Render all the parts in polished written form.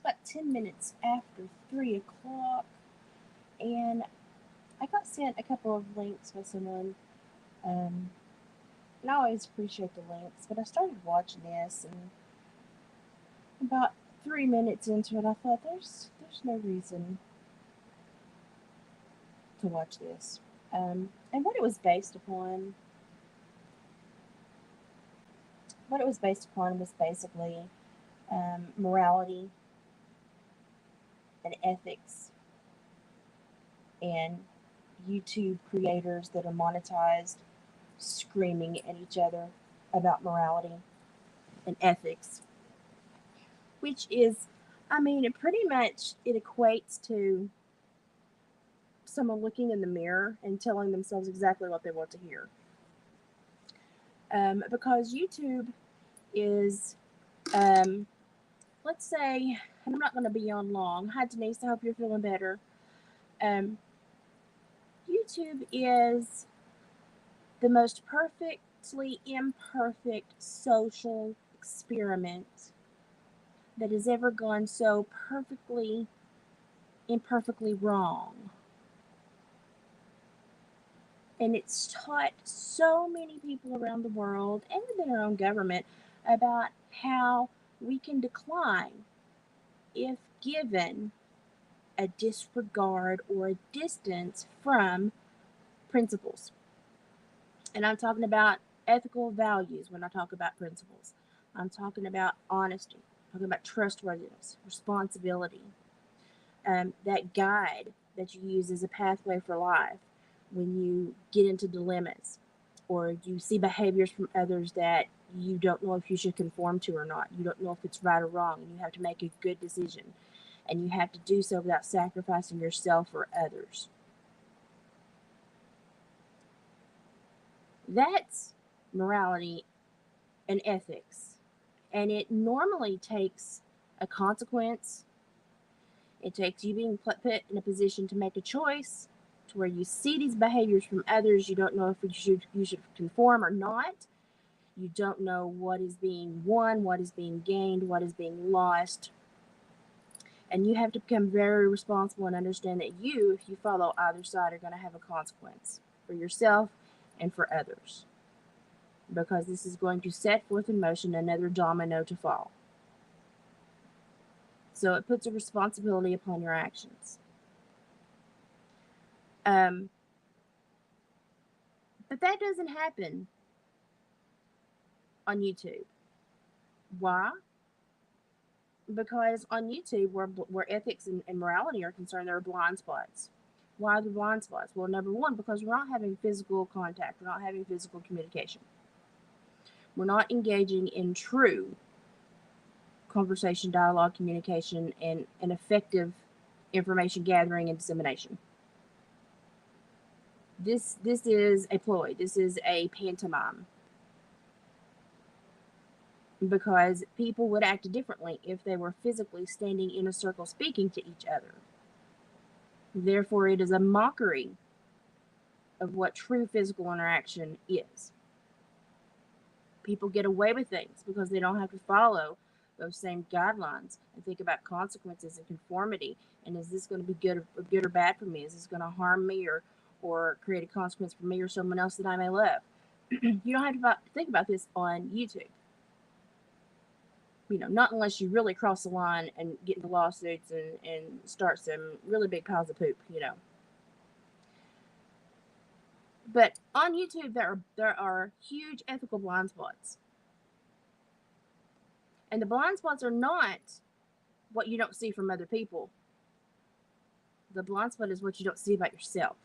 about 10 minutes after 3 o'clock, and I got sent a couple of links by someone. And I always appreciate the links, but I started watching this, and about 3 minutes into it, I thought there's no reason to watch this. And what it was based upon was basically morality and ethics, and YouTube creators that are monetized screaming at each other about morality and ethics, which is, I mean, it equates to someone looking in the mirror and telling themselves exactly what they want to hear. Because YouTube is, let's say, and I'm not going to be on long. Hi, Denise. I hope you're feeling better. YouTube is the most perfectly imperfect social experiment that has ever gone so imperfectly wrong. And it's taught so many people around the world and within our own government about how we can decline if given a disregard or a distance from principles. And I'm talking about ethical values when I talk about principles. I'm talking about honesty, I'm talking about trustworthiness, responsibility, that guide that you use as a pathway for life when you get into dilemmas or you see behaviors from others that you don't know if you should conform to or not. You don't know if it's right or wrong, and you have to make a good decision. And you have to do so without sacrificing yourself or others. That's morality and ethics. And it normally takes a consequence. It takes you being put in a position to make a choice, to where you see these behaviors from others. You don't know if you should conform or not. You don't know what is being won, what is being gained, what is being lost. And you have to become very responsible and understand that you, if you follow either side, are going to have a consequence for yourself and for others. Because this is going to set forth in motion another domino to fall. So it puts a responsibility upon your actions. But that doesn't happen on YouTube. Why? Because on YouTube, where ethics and morality are concerned, there are blind spots. Why are there blind spots? Well, number one, because we're not having physical contact. We're not having physical communication. We're not engaging in true conversation, dialogue, communication, and effective information gathering and dissemination. This is a ploy. This is a pantomime. Because people would act differently if they were physically standing in a circle speaking to each other. Therefore, it is a mockery of what true physical interaction is. People get away with things because they don't have to follow those same guidelines and think about consequences and conformity. And is this going to be good or bad for me? Is this going to harm me or create a consequence for me or someone else that I may love? You don't have to think about this on YouTube. Not unless you really cross the line and get into lawsuits and start some really big piles of poop, But on YouTube, there are huge ethical blind spots. And the blind spots are not what you don't see from other people. The blind spot is what you don't see about yourself.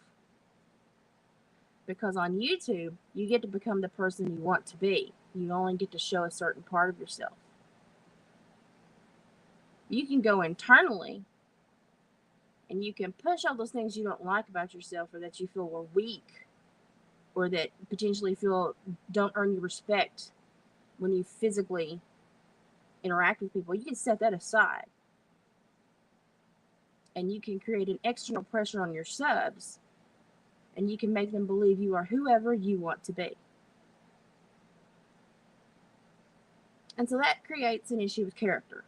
Because on YouTube, you get to become the person you want to be. You only get to show a certain part of yourself. You can go internally and you can push all those things you don't like about yourself or that you feel are weak or that potentially feel don't earn your respect when you physically interact with people. You can set that aside. And you can create an external pressure on your subs, and you can make them believe you are whoever you want to be. And so that creates an issue with character.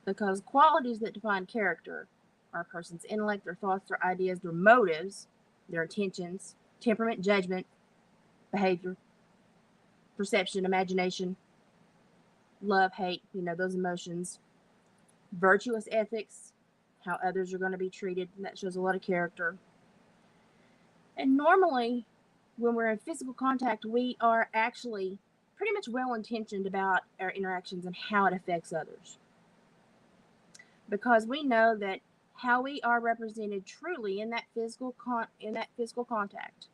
Because qualities that define character are a person's intellect, their thoughts, their ideas, their motives, their intentions, temperament, judgment, behavior, perception, imagination, love, hate, those emotions, virtuous ethics, how others are going to be treated, and that shows a lot of character. And normally, when we're in physical contact, we are actually pretty much well intentioned about our interactions and how it affects others. Because we know that how we are represented truly in that physical contact,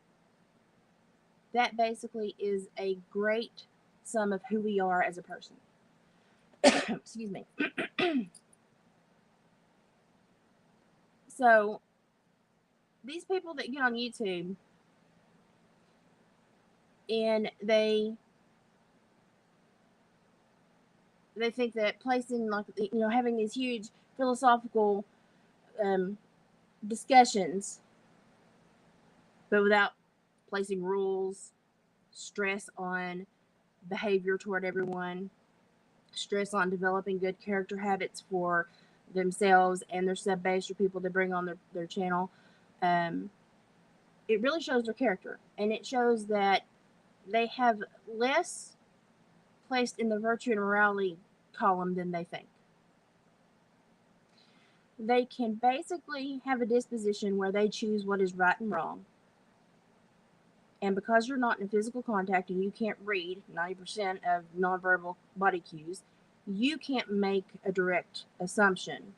that basically is a great sum of who we are as a person. Excuse me. So these people that get on YouTube and they think that placing, like, having these huge philosophical discussions, but without placing rules, stress on behavior toward everyone, stress on developing good character habits for themselves and their sub base or people they bring on their channel, it really shows their character, and it shows that they have less placed in the virtue and morality column than they think. They can basically have a disposition where they choose what is right and wrong. And because you're not in physical contact and you can't read 90% of nonverbal body cues, you can't make a direct assumption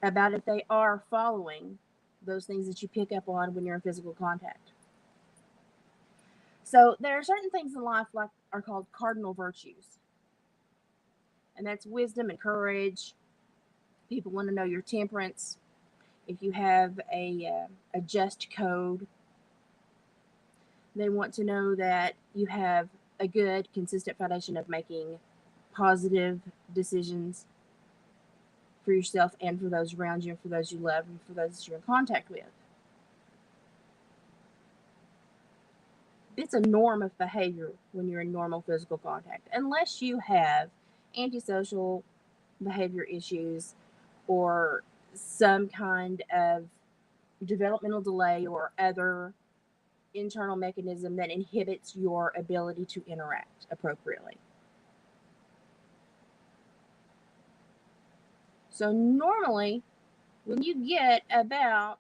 about if they are following those things that you pick up on when you're in physical contact. So there are certain things in life like are called cardinal virtues. And that's wisdom and courage. People want to know your temperance. If you have a just code, they want to know that you have a good, consistent foundation of making positive decisions for yourself and for those around you and for those you love and for those you're in contact with. It's a norm of behavior when you're in normal physical contact, unless you have antisocial behavior issues or some kind of developmental delay or other internal mechanism that inhibits your ability to interact appropriately. So normally, when you get about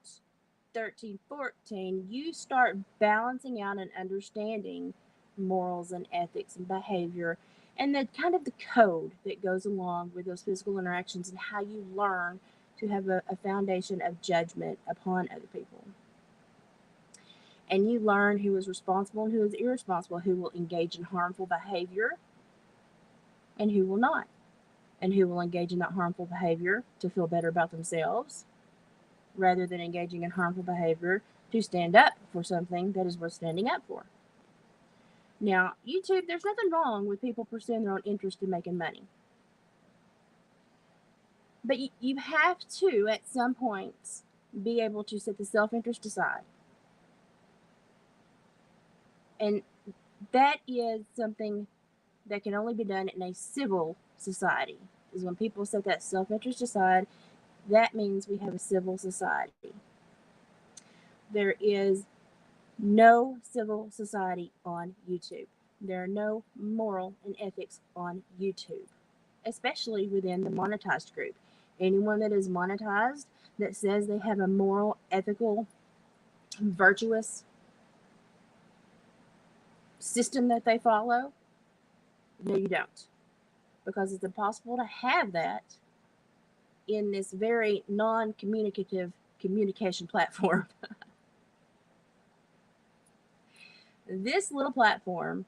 13, 14, you start balancing out and understanding morals and ethics and behavior and the kind of the code that goes along with those physical interactions and how you learn to have a foundation of judgment upon other people. And you learn who is responsible and who is irresponsible, who will engage in harmful behavior and who will not, and who will engage in that harmful behavior to feel better about themselves rather than engaging in harmful behavior to stand up for something that is worth standing up for. Now, YouTube, there's nothing wrong with people pursuing their own interest in making money. But you have to, at some points, be able to set the self-interest aside. And that is something that can only be done in a civil society, is when people set that self-interest aside. That means we have a civil society. There is no civil society on YouTube. There are no moral and ethics on YouTube, especially within the monetized group. Anyone that is monetized that says they have a moral, ethical, virtuous system that they follow, no, you don't. Because it's impossible to have that in this very non-communicative communication platform. This little platform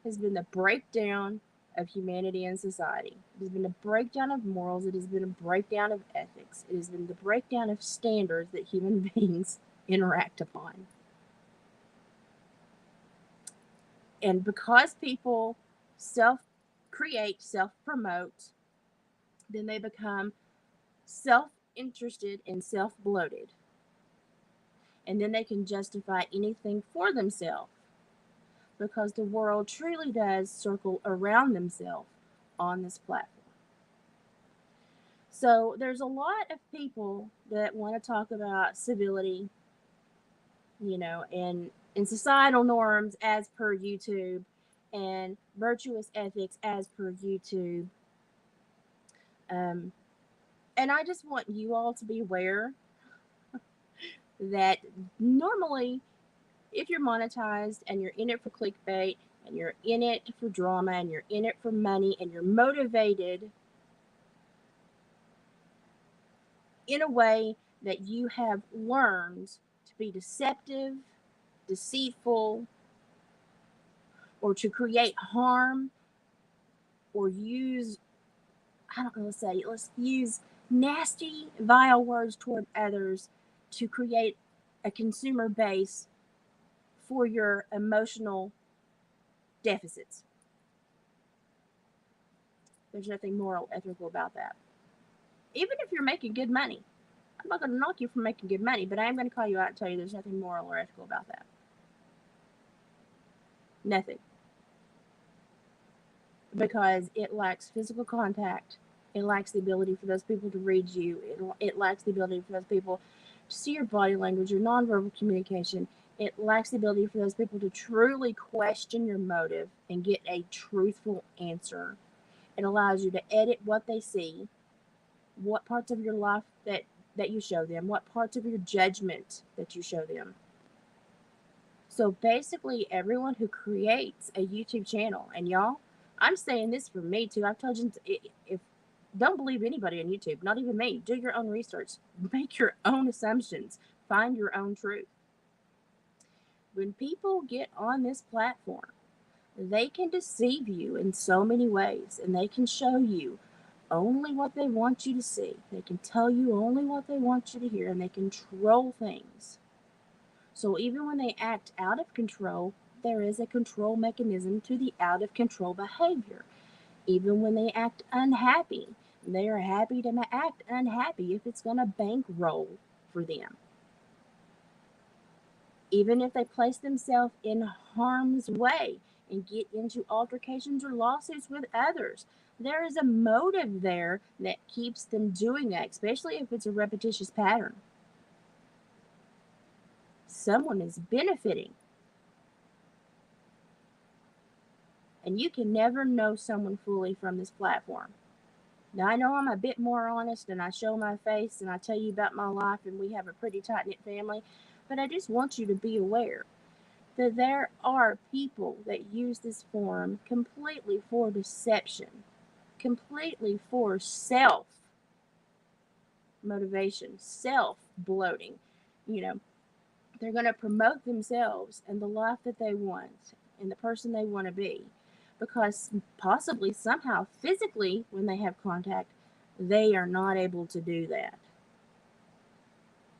has been the breakdown of humanity and society. It has been a breakdown of morals. It has been a breakdown of ethics. It has been the breakdown of standards that human beings interact upon. And because people self-create, self-promote, then they become self-interested and self-bloated. And then they can justify anything for themselves because the world truly does circle around themselves on this platform. So there's a lot of people that want to talk about civility, and societal norms as per YouTube, and virtuous ethics as per YouTube. Um, and I just want you all to be aware that normally, if you're monetized and you're in it for clickbait and you're in it for drama and you're in it for money and you're motivated in a way that you have learned to be deceptive, deceitful, or to create harm, or use, I don't know, let's use nasty, vile words toward others to create a consumer base for your emotional deficits. There's nothing moral, ethical about that. Even if you're making good money, I'm not going to knock you for making good money, but I am going to call you out and tell you there's nothing moral or ethical about that. Nothing. Because it lacks physical contact. It lacks the ability for those people to read you. It lacks the ability for those people to see your body language, your nonverbal communication. It lacks the ability for those people to truly question your motive and get a truthful answer. It allows you to edit what they see, what parts of your life that you show them, what parts of your judgment that you show them. So basically, everyone who creates a YouTube channel, and y'all, I'm saying this for me too. I've told you, if don't believe anybody on YouTube, not even me. Do your own research, make your own assumptions, find your own truth. When people get on this platform, they can deceive you in so many ways, and they can show you only what they want you to see. They can tell you only what they want you to hear, and they control things. So even when they act out of control, there is a control mechanism to the out of control behavior. Even when they act unhappy, they are happy to act unhappy if it's going to bankroll for them. Even if they place themselves in harm's way and get into altercations or lawsuits with others, there is a motive there that keeps them doing that, especially if it's a repetitious pattern. Someone is benefiting. And you can never know someone fully from this platform. Now, I know I'm a bit more honest and I show my face and I tell you about my life and we have a pretty tight-knit family, but I just want you to be aware that there are people that use this forum completely for deception, completely for self motivation, self bloating. They're going to promote themselves and the life that they want and the person they want to be, because possibly somehow physically when they have contact they are not able to do that.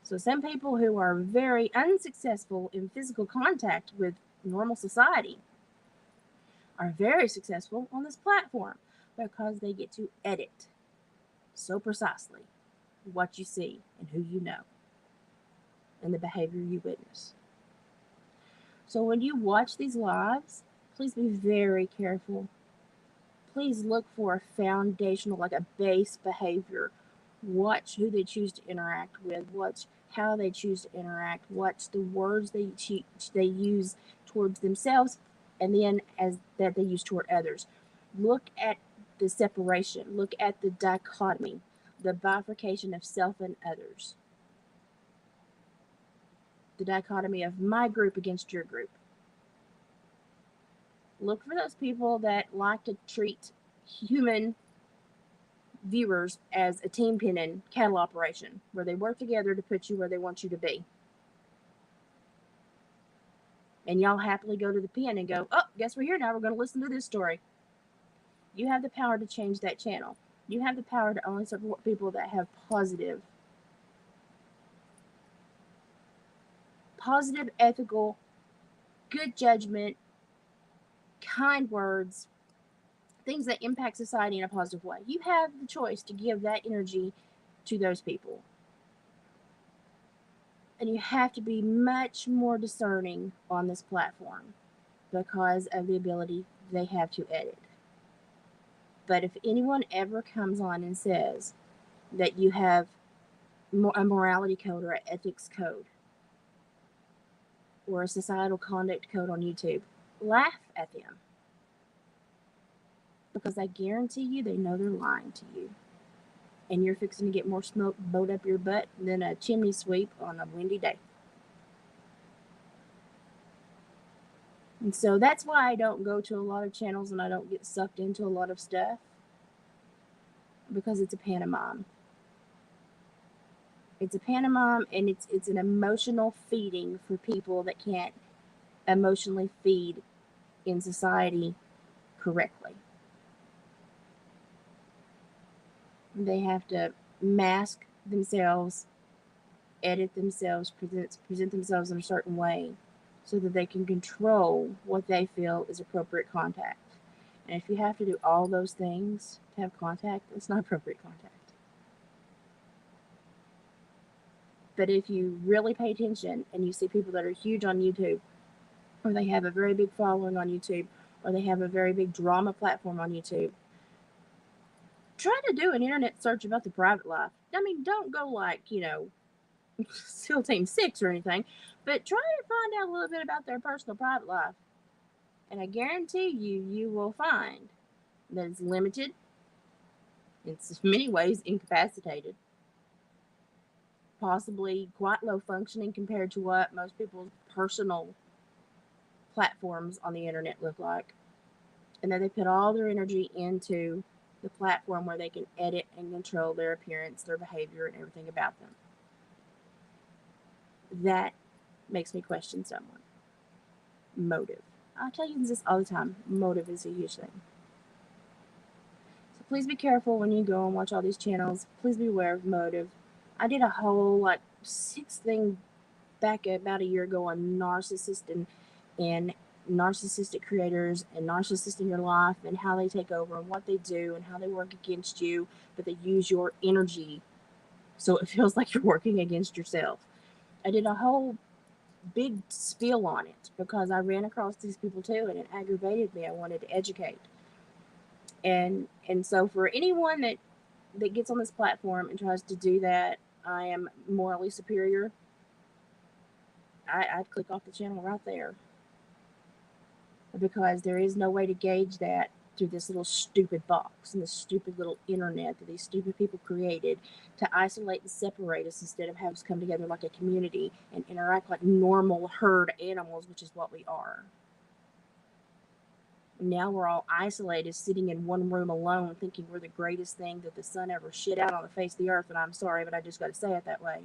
So some people who are very unsuccessful in physical contact with normal society are very successful on this platform because they get to edit so precisely what you see and who you know and the behavior you witness. So when you watch these lives, please be very careful. Please look for a foundational, like a base behavior. Watch who they choose to interact with. Watch how they choose to interact. Watch the words they use towards themselves, and then as that they use toward others. Look at the separation. Look at the dichotomy, the bifurcation of self and others. The dichotomy of my group against your group. Look for those people that like to treat human viewers as a team pinning cattle operation where they work together to put you where they want you to be. And y'all happily go to the pen and go, oh, guess we're here now. We're going to listen to this story. You have the power to change that channel. You have the power to only support people that have positive, ethical, good judgment, kind words, things that impact society in a positive way. You have the choice to give that energy to those people. And you have to be much more discerning on this platform because of the ability they have to edit. But if anyone ever comes on and says that you have a morality code or an ethics code or a societal conduct code on YouTube. Laugh at them. Because I guarantee you they know they're lying to you. And you're fixing to get more smoke blowed up your butt than a chimney sweep on a windy day. And so that's why I don't go to a lot of channels and I don't get sucked into a lot of stuff. Because it's a pantomime. It's a pantomime, and it's an emotional feeding for people that can't emotionally feed in society correctly. They have to mask themselves, edit themselves, present themselves in a certain way so that they can control what they feel is appropriate contact. And if you have to do all those things to have contact, it's not appropriate contact. But if you really pay attention and you see people that are huge on YouTube, or they have a very big following on YouTube, or they have a very big drama platform on YouTube, try to do an internet search about their private life. I mean, don't go like, SEAL Team 6 or anything, but try to find out a little bit about their personal private life. And I guarantee you will find that it's limited, it's in many ways incapacitated, possibly quite low functioning compared to what most people's personal platforms on the internet look like. And that they put all their energy into the platform where they can edit and control their appearance, their behavior, and everything about them. That makes me question someone. Motive. I tell you this all the time. Motive is a huge thing. So please be careful when you go and watch all these channels. Please be aware of motive. I did a whole 6 thing back about a year ago on narcissist and narcissistic creators and narcissists in your life and how they take over and what they do and how they work against you, but they use your energy so it feels like you're working against yourself. I did a whole big spiel on it because I ran across these people too and it aggravated me. I wanted to educate. And so for anyone that gets on this platform and tries to do that, I am morally superior, I'd click off the channel right there. Because there is no way to gauge that through this little stupid box and this stupid little internet that these stupid people created to isolate and separate us instead of have us come together like a community and interact like normal herd animals, which is what we are. Now we're all isolated, sitting in one room alone, thinking we're the greatest thing that the sun ever shit out on the face of the earth, and I'm sorry, but I just got to say it that way.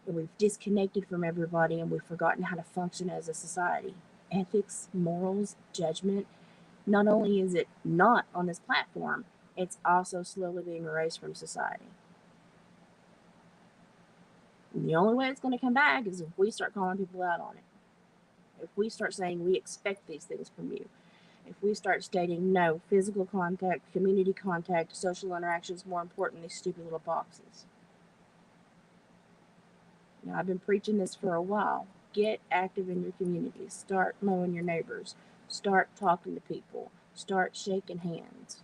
And we've disconnected from everybody, and we've forgotten how to function as a society. Ethics, morals, judgment. Not only is it not on this platform, it's also slowly being erased from society. And the only way it's going to come back is if we start calling people out on it. If we start saying we expect these things from you. If we start stating no, physical contact, community contact, social interaction is more important than these stupid little boxes. Now, I've been preaching this for a while. Get active in your community. Start knowing your neighbors. Start talking to people. Start shaking hands.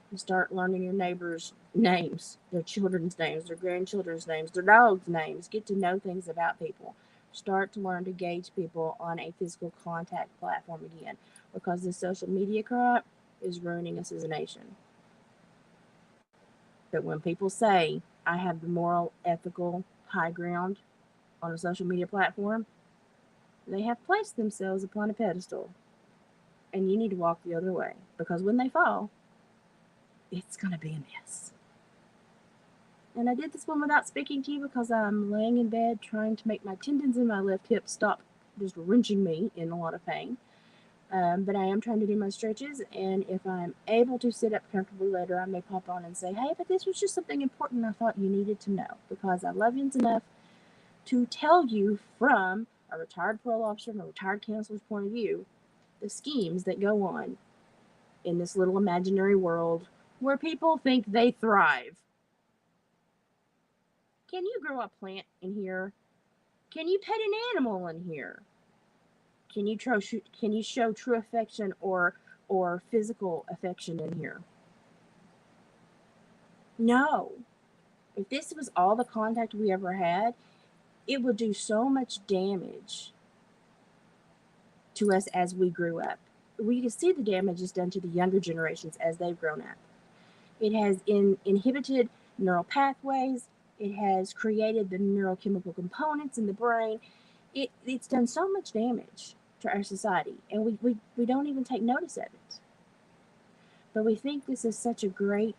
And start learning your neighbors' names, their children's names, their grandchildren's names, their dogs' names. Get to know things about people. Start to learn to gauge people on a physical contact platform again. Because this social media crap is ruining us as a nation. But when people say, I have the moral, ethical high ground on a social media platform, they have placed themselves upon a pedestal. And you need to walk the other way. Because when they fall, it's going to be a mess. And I did this one without speaking to you because I'm laying in bed trying to make my tendons in my left hip stop just wrenching me in a lot of pain. But I am trying to do my stretches, and if I'm able to sit up comfortably later, I may pop on and say, hey, but this was just something important I thought you needed to know, because I love you enough to tell you from a retired parole officer and a retired counselor's point of view the schemes that go on in this little imaginary world where people think they thrive. Can you grow a plant in here? Can you pet an animal in here? Can you show true affection or physical affection in here? No. If this was all the contact we ever had, it would do so much damage to us as we grew up. We can see the damage it's done to the younger generations as they've grown up. It has inhibited neural pathways. It has created the neurochemical components in the brain. It's done so much damage to our society, and we don't even take notice of it. But we think this is such a great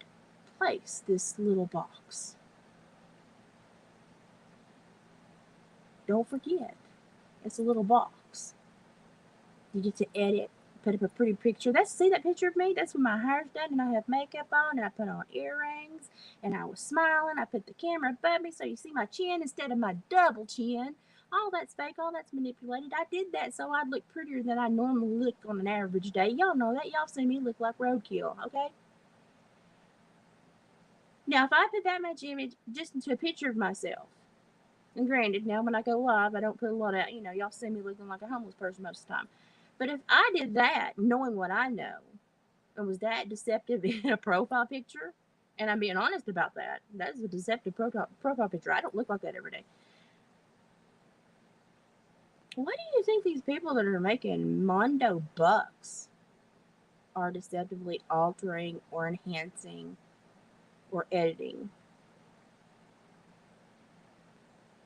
place, this little box. Don't forget, it's a little box. You get to edit, put up a pretty picture. See that picture of me? That's when my hair's done and I have makeup on and I put on earrings and I was smiling. I put the camera above me so you see my chin instead of my double chin. All that's fake, all that's manipulated. I did that so I'd look prettier than I normally look on an average day. Y'all know that. Y'all see me look like roadkill, okay? Now, if I put that much image just into a picture of myself, and granted, now when I go live, I don't put a lot of, y'all see me looking like a homeless person most of the time. But if I did that, knowing what I know, and was that deceptive in a profile picture, and I'm being honest about that, that is a deceptive profile picture. I don't look like that every day. Why do you think these people that are making mondo bucks are deceptively altering or enhancing or editing?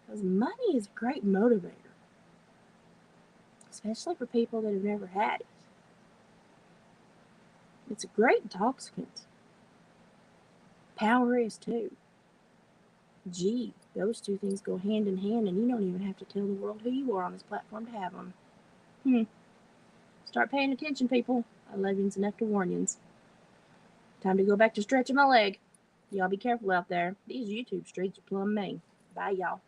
Because money is a great motivator, especially for people that have never had it. It's a great intoxicant. Power is too. Gee, those two things go hand in hand, and you don't even have to tell the world who you are on this platform to have them. Start paying attention, people. I love yous enough to warn yous. Time to go back to stretching my leg. Y'all be careful out there. These YouTube streets are plumb mean. Bye, y'all.